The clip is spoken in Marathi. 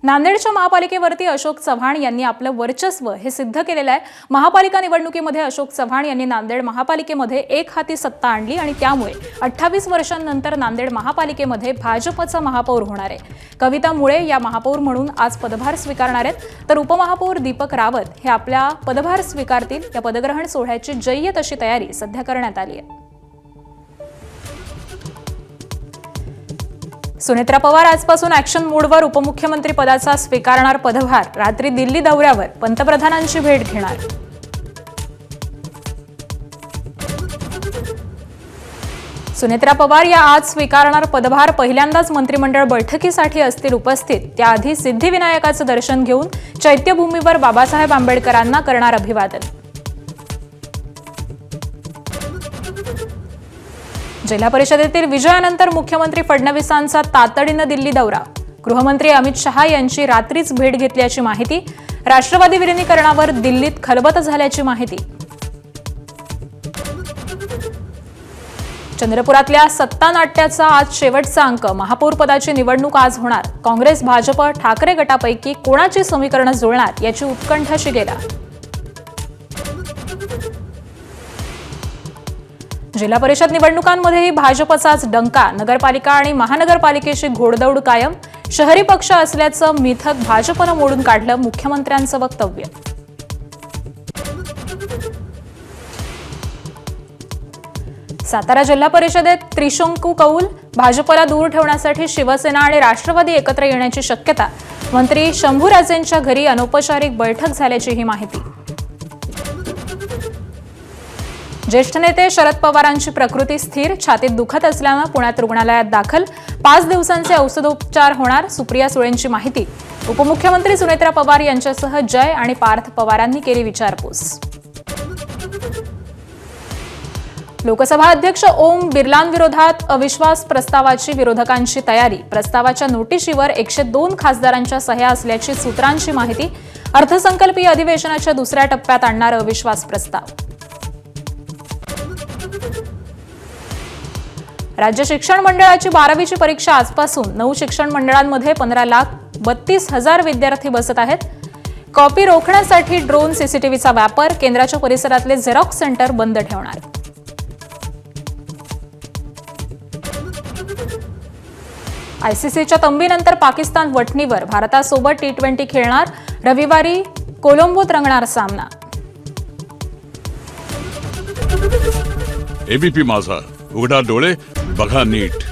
नांदेडच्या महापालिकेवरती अशोक चव्हाण यांनी आपलं वर्चस्व हे सिद्ध केलेलं आहे। महापालिका निवडणुकीमध्ये अशोक चव्हाण यांनी नांदेड महापालिकेमध्ये एक हाती सत्ता आणली आणि त्यामुळे 28 वर्षांनंतर नांदेड महापालिकेमध्ये भाजपचा महापौर होणार आहे। कविता मुळे या महापौर म्हणून आज पदभार स्वीकारणार आहेत, तर उपमहापौर दीपक रावत हे आपला पदभार स्वीकारतील। या पदग्रहण सोहळ्याची जय्यत अशी तयारी सध्या करण्यात आली आहे। सुनेत्रा पवार आजपासून ॲक्शन मोडवर उपमुख्यमंत्री पदाचा स्वीकारणार पदभार। रात्री दिल्ली दौऱ्यावर पंतप्रधानांची भेट घेणार। सुनेत्रा पवार या आज स्वीकारणार पदभार। पहिल्यांदाच मंत्रिमंडळ बैठकीसाठी असतील उपस्थित। त्याआधी सिद्धिविनायकाचं दर्शन घेऊन चैत्यभूमीवर बाबासाहेब आंबेडकरांना करणार अभिवादन। जिल्हा परिषदेतील विजयानंतर मुख्यमंत्री फडणवीसांचा तातडीनं दिल्ली दौरा। गृहमंत्री अमित शहा यांची रात्रीच भेट घेतल्याची माहिती। राष्ट्रवादी विलीनीकरणावर दिल्लीत खलबत झाल्याची माहिती। चंद्रपुरातल्या सत्ता नाट्याचा आज शेवटचा अंक। महापौर पदाची निवडणूक आज होणार। काँग्रेस भाजप ठाकरे गटापैकी कोणाची समीकरणं जुळणार याची उत्कंठा शिगेला। जिल्हा परिषद निवडणुकांमध्येही भाजपचाच डंका। नगरपालिका आणि महानगरपालिकेची घोडदौड कायम। शहरी पक्ष असल्याचं मिथक भाजपनं मोडून काढलं, मुख्यमंत्र्यांचं वक्तव्य। सातारा जिल्हा परिषदेत त्रिशंकू कौल। भाजपला दूर ठेवण्यासाठी शिवसेना आणि राष्ट्रवादी एकत्र येण्याची शक्यता। मंत्री शंभूराजेंच्या घरी अनौपचारिक बैठक झाल्याची ही माहिती। ज्येष्ठ नेते शरद पवारांची प्रकृती स्थिर। छातीत दुखत असल्यानं पुण्यात रुग्णालयात दाखल। 5 दिवसांचे औषधोपचार होणार, सुप्रिया सुळेंची माहिती। उपमुख्यमंत्री सुनेत्रा पवार यांच्यासह जय आणि पार्थ पवारांनी केली विचारपूस। लोकसभा अध्यक्ष ओम बिर्लांविरोधात अविश्वास प्रस्तावाची विरोधकांची तयारी। प्रस्तावाच्या नोटिशीवर 102 खासदारांच्या सह्या असल्याची सूत्रांची माहिती। अर्थसंकल्पीय अधिवेशनाच्या दुसऱ्या टप्प्यात आणणार अविश्वास प्रस्ताव। राज्य शिक्षण मंडळाची 12वीची परीक्षा आजपासून। 9 शिक्षण मंडळांमध्ये 15,32,000 विद्यार्थी बसत आहेत। कॉपी रोखण्यासाठी ड्रोन सीसीटीव्हीचा वापर। केंद्राच्या परिसरातले झेरॉक्स सेंटर बंद ठेवणार। आयसीसीच्या तंबीनंतर पाकिस्तान वठणीवर। भारतासोबत T20 खेळणार। रविवारी कोलंबोत रंगणार सामना। एबीपी माझा, उघडा डोळे बघा नीट।